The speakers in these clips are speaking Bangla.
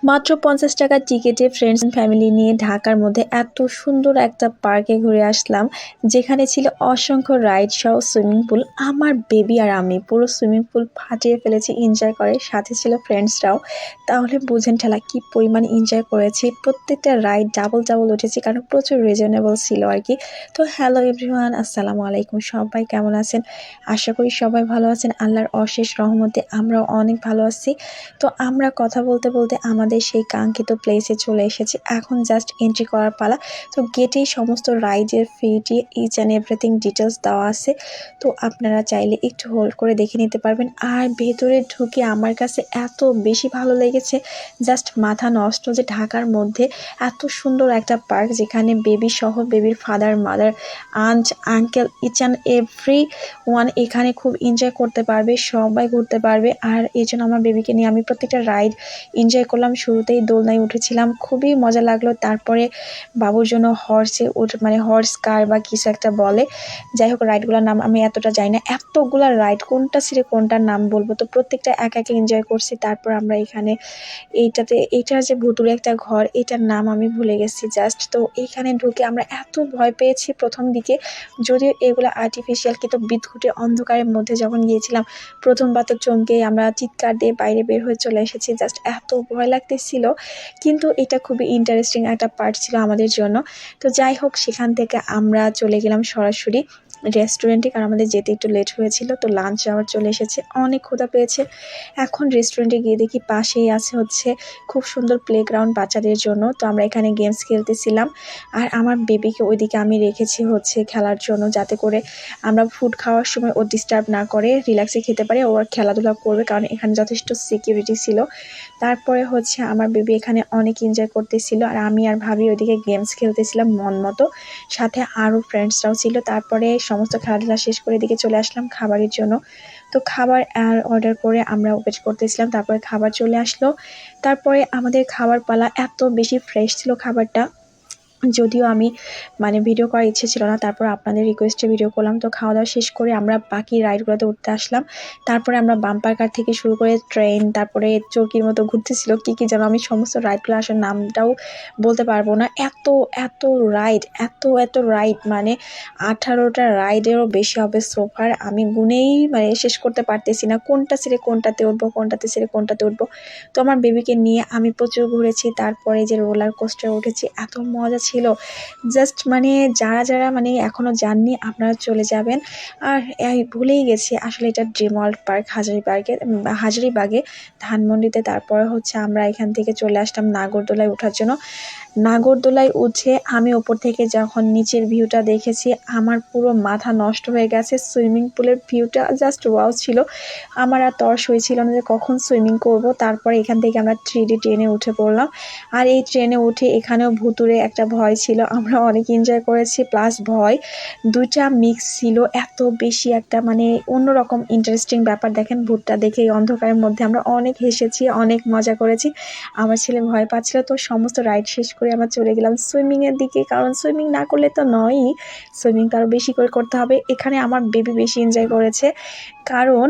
মাত্র 50 টাকার টিকিটে ফ্রেন্ডস এন্ড ফ্যামিলি নিয়ে ঢাকার মধ্যে এত সুন্দর একটা পার্কে ঘুরে আসলাম, যেখানে ছিল অসংখ্য রাইড সহ সুইমিং পুল। আমার বেবি আর আমি পুরো সুইমিং পুল ফাটিয়ে ফেলেছি, এনজয় করে, সাথে ছিল ফ্রেন্ডসরাও। তাহলে বুঝেন ঠেলা কি পরিমাণ এনজয় করেছি। প্রত্যেকটা রাইড ডাবল ডাবল উঠেছি, কারণ প্রচুর রিজনেবল ছিল আর কি। তো হ্যালো এভরিওয়ান, আসসালামু আলাইকুম। সবাই কেমন আছেন? আশা করি সবাই ভালো আছেন। আল্লাহর অশেষ রহমতে আমরাও অনেক ভালো আছি। তো আমরা কথা বলতে বলতে আমাদের সেই কাঙ্ক্ষিত প্লেসে চলে এসেছি। এখন জাস্ট এন্ট্রি করার পালা। তো গেটেই সমস্ত রাইডের ফিটি, ইচ অ্যান্ড এভরিথিং ডিটেলস দেওয়া আছে। তো আপনারা চাইলে একটু হোল্ড করে দেখে নিতে পারবেন। আর ভেতরে ঢুকে আমার কাছে এত বেশি ভালো লেগেছে, জাস্ট মাথা নষ্ট যে ঢাকার মধ্যে এত সুন্দর একটা পার্ক, যেখানে বেবি সহ বেবির father, mother, aunt, uncle, each and every one এখানে খুব এনজয় করতে পারবে, সবাই ঘুরতে পারবে। আর এই জন্য আমার বেবিকে নিয়ে আমি প্রত্যেকটা রাইড এনজয় করলাম। শুরুতেই দোলনায় উঠেছিলাম, খুবই মজা লাগলো। তারপরে বাবুর জন্য হর্সে মানে হর্স কার বা কিছু একটা বলে, যাই হোক রাইডগুলোর নাম আমি এতটা জানি না। এতগুলা রাইড, কোনটা ছেড়ে কোনটার নাম বলবো, তো প্রত্যেকটা এক একে এনজয় করছি। তারপর আমরা এখানে এইটার যে ভুতুরে একটা ঘর, এটার নাম আমি ভুলে গেছি জাস্ট। তো এইখানে ঢুকে আমরা এত ভয় পেয়েছি প্রথম দিকে, যদিও এগুলো আর্টিফিশিয়াল, কিন্তু বিদ্যুটে অন্ধকারের মধ্যে যখন গিয়েছিলাম প্রথমবার তো চমকে আমরা চিৎকার দিয়ে বাইরে বের হয়ে চলে এসেছি। জাস্ট এত ভয় লাগতেছিল, কিন্তু এটা খুবই ইন্টারেস্টিং একটা পার্ট ছিল আমাদের জন্য। তো যাই হোক, সেখান থেকে আমরা চলে গেলাম সরাসরি রেস্টুরেন্টে, কারণ আমাদের যেতে একটু লেট হয়েছিল। তো লাঞ্চ আওয়ার চলে এসেছে, অনেক ক্ষুধা পেয়েছে। এখন রেস্টুরেন্টে গিয়ে দেখি পাশেই আছে হচ্ছে খুব সুন্দর প্লেগ্রাউন্ড বাচ্চাদের জন্য। তো আমরা এখানে গেমস খেলতেছিলাম, আর আমার বেবিকে ওইদিকে আমি রেখেছি হচ্ছে খেলার জন্য, যাতে করে আমরা ফুড খাওয়ার সময় ও ডিস্টার্ব না করে, রিল্যাক্সে খেতে পারে, ওর খেলাধুলা করবে, কারণ এখানে যথেষ্ট সিকিউরিটি ছিল। তারপরে হচ্ছে আমার বেবি এখানে অনেক এনজয় করতেছিল, আর আমি আর ভাবি ওইদিকে গেমস খেলতেছিলাম মন মতো, সাথে আরও ফ্রেন্ডসরাও ছিল। তারপরে সমস্ত খেলাধুলা শেষ করে এদিকে চলে আসলাম খাবারের জন্য। তো খাবার অর্ডার করে আমরা ওয়েট করতেছিলাম, তারপরে খাবার চলে আসলো। তারপরে আমাদের খাবার পালা, এত বেশি ফ্রেশ ছিল খাবারটা, যদিও আমি মানে ভিডিও করার ইচ্ছে ছিল না, তারপর আপনাদের রিকোয়েস্টে ভিডিও করলাম। তো খাওয়া দাওয়া শেষ করে আমরা বাকি রাইডগুলোতে উঠতে আসলাম। তারপরে আমরা বাম্পার কার থেকে শুরু করে ট্রেন, তারপরে চরকির মতো ঘুরতেছিল, কী যেন আমি সমস্ত রাইডগুলো আসলে নামটাও বলতে পারবো না। এত এত রাইড, এত রাইড, মানে 18টা রাইডেরও বেশি হবে সোফার। আমি গুনেই মানে শেষ করতে পারতেছি না, কোনটা ছেড়ে কোনটাতে উঠবো, কোনটাতে ছেড়ে কোনটাতে উঠবো। তো আমার বেবিকে নিয়ে আমি প্রচুর ঘুরেছি। তারপরে যে রোলার কোস্টারে উঠেছি, এত মজা ছিল। জাস্ট মানে যারা মানে এখনও যাননি আপনারা চলে যাবেন। আর ভুলেই গেছি আসলে এটা ড্রিম ওয়ার্ল্ড পার্ক হাজারীবাগে ধানমন্ডিতে। তারপরে হচ্ছে আমরা এখান থেকে চলে আসলাম নাগরদোলায় ওঠার জন্য। নাগরদোলায় উঠে আমি ওপর থেকে যখন নিচের ভিউটা দেখেছি, আমার পুরো মাথা নষ্ট হয়ে গেছে। সুইমিং পুলের ভিউটা জাস্ট ওয়াও ছিল। আমার আর তর হয়েছিল না যে কখন সুইমিং করব। তারপরে এখান থেকে আমরা 3D ট্রেনে উঠে পড়লাম। আর এই ট্রেনে উঠে এখানেও ভুতুরে একটা ভয় ছিল, আমরা অনেক এনজয় করেছি, প্লাস ভয় দুইটা মিক্স ছিল। এত বেশি একটা মানে অন্যরকম ইন্টারেস্টিং ব্যাপার। দেখেন ভূতটা দেখে এই অন্ধকারের মধ্যে আমরা অনেক হেসেছি, অনেক মজা করেছি। আমার ছেলে ভয় পাচ্ছিল। তো সমস্ত রাইড শেষ করে আমরা চলে গেলাম সুইমিংয়ের দিকে, কারণ সুইমিং না করলে তো নয়ই, সুইমিং তো আরও বেশি করে করতে হবে। এখানে আমার বেবি বেশি এনজয় করেছে, কারণ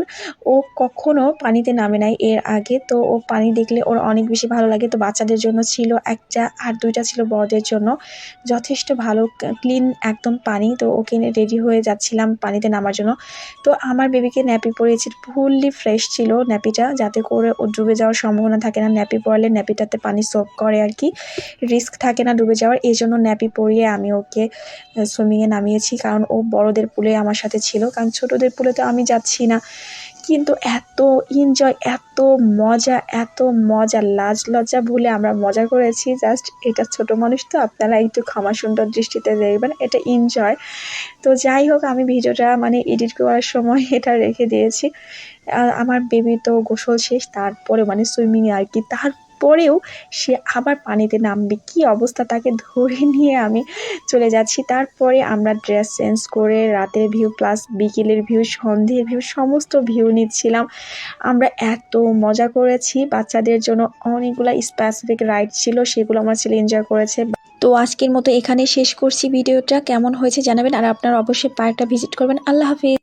ও কখনো পানিতে নামে নাই এর আগে। তো ও পানি দেখলে ওর অনেক বেশি ভালো লাগে। তো বাচ্চাদের জন্য ছিল একটা, আর দুইটা ছিল বড়দের জন্য। যথেষ্ট ভালো ক্লিন একদম পানি। তো ওকে রেডি হয়ে যাচ্ছিলাম পানিতে নামার জন্য। তো আমার বেবিকে ন্যাপি পরিয়েছি, ফুললি ফ্রেশ ছিল ন্যাপিটা, যাতে করে ও ডুবে যাওয়ার সম্ভাবনা থাকে না। ন্যাপি পরালে ন্যাপিটাতে পানি সোক করে আর কি, রিস্ক থাকে না ডুবে যাওয়ার। এই জন্য ন্যাপি পরিয়ে আমি ওকে সুইমিংয়ে নামিয়েছি, কারণ ও বড়দের পুলে আমার সাথে ছিল, কারণ ছোটদের পুলে তো আমি যাচ্ছি না। কিন্তু এত এনজয়, এত মজা, লাজ লজ্জা ভুলে আমরা মজা করেছি। জাস্ট এটা ছোট মানুষ, তো আপনারা একটু ক্ষমা সুন্দর দৃষ্টিতে দেখবেন, এটা এনজয়। তো যাই হোক, আমি ভিডিওটা মানে এডিট করার সময় এটা রেখে দিয়েছি। আমার বেবি তো গোসল শেষ, তারপরে মানে সুইমিং আর কি, তারপরেও সে আবার পানিতে নামবে, কি অবস্থা, তাকে ধরে নিয়ে আমি চলে যাচ্ছি। তারপরে আমরা ড্রেস চেঞ্জ করে রাতের ভিউ প্লাস বিকেলের ভিউ, সন্ধ্যের ভিউ, সমস্ত ভিউ নিচ্ছিলাম। আমরা এত মজা করেছি। বাচ্চাদের জন্য অনেকগুলো স্পেসিফিক রাইড ছিল, সেগুলো আমার ছেলে এনজয় করেছে। তো আজকের মতো এখানে শেষ করছি ভিডিওটা। কেমন হয়েছে জানাবেন, আর আপনারা অবশ্যই পার্কটা ভিজিট করবেন। আল্লাহ হাফিজ।